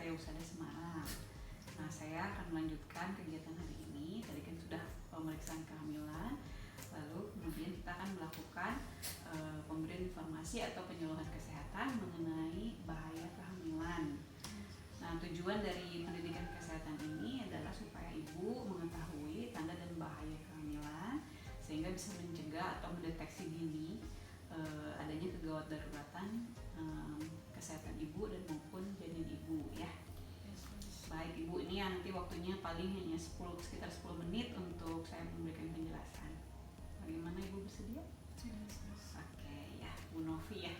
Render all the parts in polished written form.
Area Husada Semarang. Nah, saya akan melanjutkan kegiatan hari ini. Tadi kan sudah pemeriksaan kehamilan, lalu kemudian kita akan melakukan pemberian informasi atau penyuluhan kesehatan mengenai bahaya kehamilan. Nah, tujuan dari pendidikan kesehatan ini adalah supaya ibu mengetahui tanda dan bahaya kehamilan sehingga bisa mencegah atau mendeteksi dini adanya kegawat daruratan kesehatan ibu dan maupun janin ibu ya. Baik ibu, ini ya nanti waktunya paling hanya sekitar 10 menit untuk saya memberikan penjelasan. Bagaimana ibu bersedia? Oke ya, Bu Novi ya.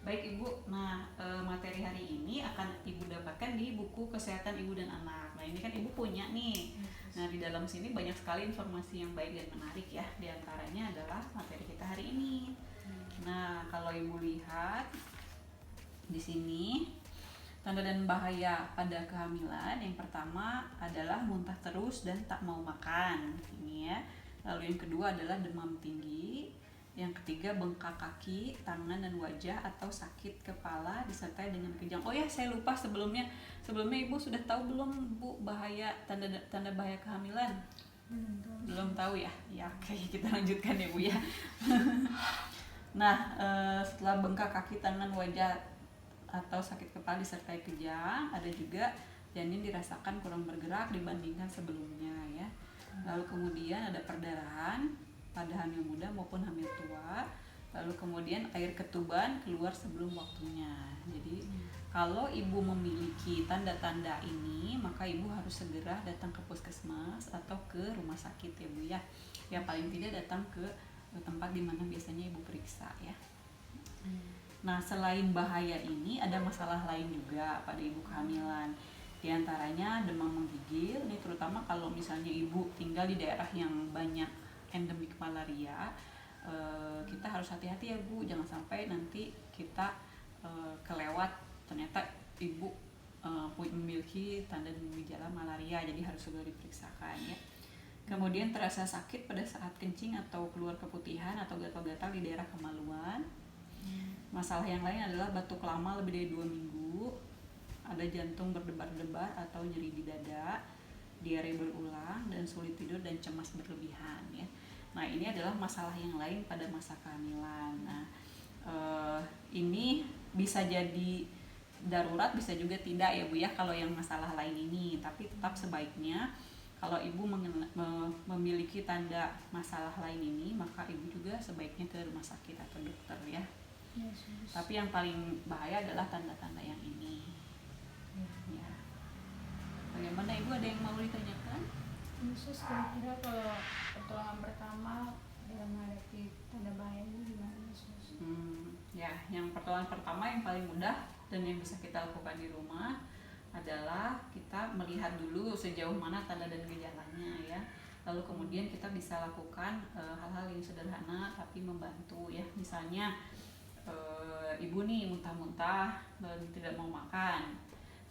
Baik ibu, nah materi hari ini akan ibu dapatkan di buku Kesehatan Ibu dan Anak. Nah ini kan ibu punya nih. Nah di dalam sini banyak sekali informasi yang baik dan menarik ya. Di antaranya adalah materi kita hari ini. Nah kalau ibu lihat di sini tanda dan bahaya pada kehamilan, yang pertama adalah muntah terus dan tak mau makan. Ini ya. Lalu yang kedua adalah demam tinggi. Yang ketiga bengkak kaki, tangan dan wajah atau sakit kepala disertai dengan kejang. Oh ya, saya lupa sebelumnya ibu sudah tahu belum Bu bahaya tanda bahaya kehamilan? Belum tahu ya? Ya oke, kita lanjutkan ya Bu ya. Nah setelah bengkak kaki, tangan, wajah atau sakit kepala disertai kejang, ada juga janin dirasakan kurang bergerak dibandingkan sebelumnya ya. Lalu kemudian ada perdarahan pada hamil muda maupun hamil tua. Lalu kemudian air ketuban keluar sebelum waktunya. Jadi kalau ibu memiliki tanda-tanda ini, maka ibu harus segera datang ke puskesmas atau ke rumah sakit ya Bu ya. Ya paling tidak datang ke tempat di mana biasanya ibu periksa ya. Nah selain bahaya ini ada masalah lain juga pada ibu kehamilan. Di antaranya demam menggigil. Ini terutama kalau misalnya ibu tinggal di daerah yang banyak endemik malaria, kita harus hati-hati ya Bu, jangan sampai nanti kita kelewat ternyata ibu memiliki tanda dan gejala malaria, jadi harus segera diperiksakan ya. Kemudian terasa sakit pada saat kencing atau keluar keputihan atau gatal-gatal di daerah kemaluan. Masalah yang lain adalah batuk lama lebih dari 2 minggu, ada jantung berdebar-debar atau nyeri di dada, diare berulang, dan sulit tidur dan cemas berlebihan ya. Nah ini adalah masalah yang lain pada masa kehamilan. Nah ini bisa jadi darurat, bisa juga tidak ya Bu ya kalau yang masalah lain ini. Tapi tetap sebaiknya kalau ibu memiliki tanda masalah lain ini, maka ibu juga sebaiknya ke rumah sakit atau dokter ya. Tapi yang paling bahaya adalah tanda-tanda yang ini. Ya. Bagaimana ibu, ada yang mau ditanyakan? Sus, kira-kira kalau pertolongan pertama dalam menghadapi tanda bahaya ini gimana Sus? Ya, yang pertolongan pertama yang paling mudah dan yang bisa kita lakukan di rumah adalah kita melihat dulu sejauh mana tanda dan gejalanya ya. Lalu kemudian kita bisa lakukan hal-hal yang sederhana tapi membantu ya. Misalnya ibu nih muntah-muntah dan tidak mau makan.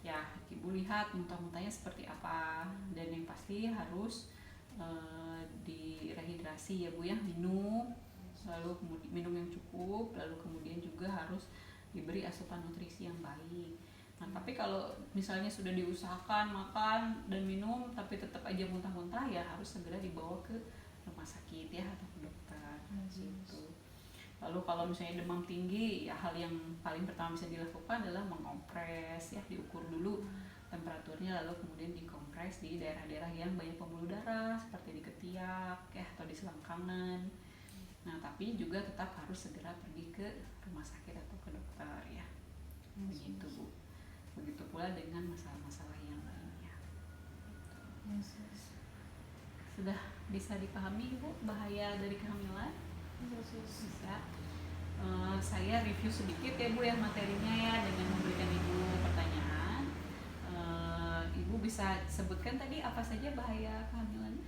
Ya, ibu lihat muntah-muntahnya seperti apa, dan yang pasti harus direhidrasi ya Bu ya, minum, lalu kemudian minum yang cukup, lalu kemudian juga harus diberi asupan nutrisi yang baik. Nah tapi kalau misalnya sudah diusahakan makan dan minum tapi tetap aja muntah-muntah, ya harus segera dibawa ke rumah sakit ya atau ke dokter gitu. Lalu kalau misalnya demam tinggi, ya hal yang paling pertama bisa dilakukan adalah mengompres ya, diukur dulu temperaturnya, lalu kemudian dikompres di daerah-daerah yang banyak pembuluh darah seperti di ketiak ya atau di selangkangan. Nah tapi juga tetap harus segera pergi ke rumah sakit atau ke dokter ya. Begitu Bu. Begitu pula dengan masalah-masalah yang lainnya. Sudah bisa dipahami Bu bahaya dari kehamilan? Bisa. Saya review sedikit ya Bu ya materinya ya, dengan memberikan Ibu pertanyaan. Ibu bisa sebutkan tadi apa saja bahaya kehamilannya?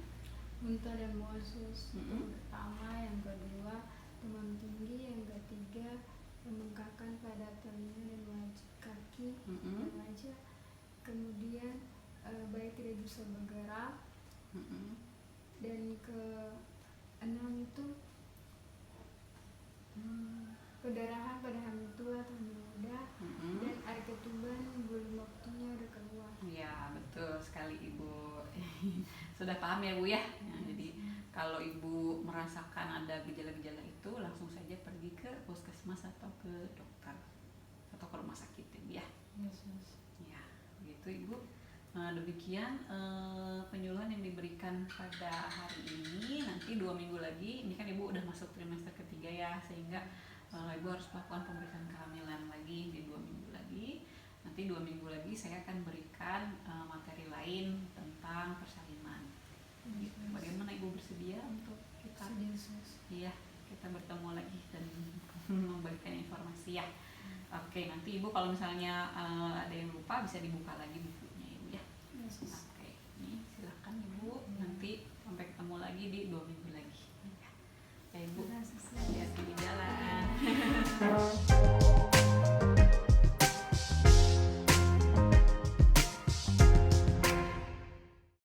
Muntah dan mual Sus, yang pertama, yang kedua demam tinggi, yang ketiga pembengkakan pada telinga dan wajah kaki dan wajah, kemudian bayi tidak bisa bergerak, dan ke-6 itu perdarahan pada hamil tua atau hamil muda, dan air ketuban belum waktunya udah keluar. Ya, betul sekali Ibu. Sudah paham ya Bu ya? Nah, jadi kalau Ibu merasakan ada gejala-gejala itu, langsung saja pergi ke puskesmas atau ke dokter atau ke rumah sakit ya Bu ya. Ya, begitu Ibu. Nah, demikian penyuluhan yang diberikan pada hari ini. Nanti 2 minggu lagi, ini kan Ibu udah masuk trimester ketiga ya, sehingga Ibu harus melakukan pemeriksaan kehamilan lagi di 2 minggu lagi. Nanti 2 minggu lagi saya akan berikan materi lain tentang persalinan. Gitu. Bagaimana Ibu bersedia untuk kita? Iya, kita bertemu lagi dan memberikan informasi ya. Oke, nanti Ibu kalau misalnya ada yang lupa bisa dibuka lagi bukunya Ibu ya. Oke, ini silakan Ibu. Nanti sampai ketemu lagi di 2 minggu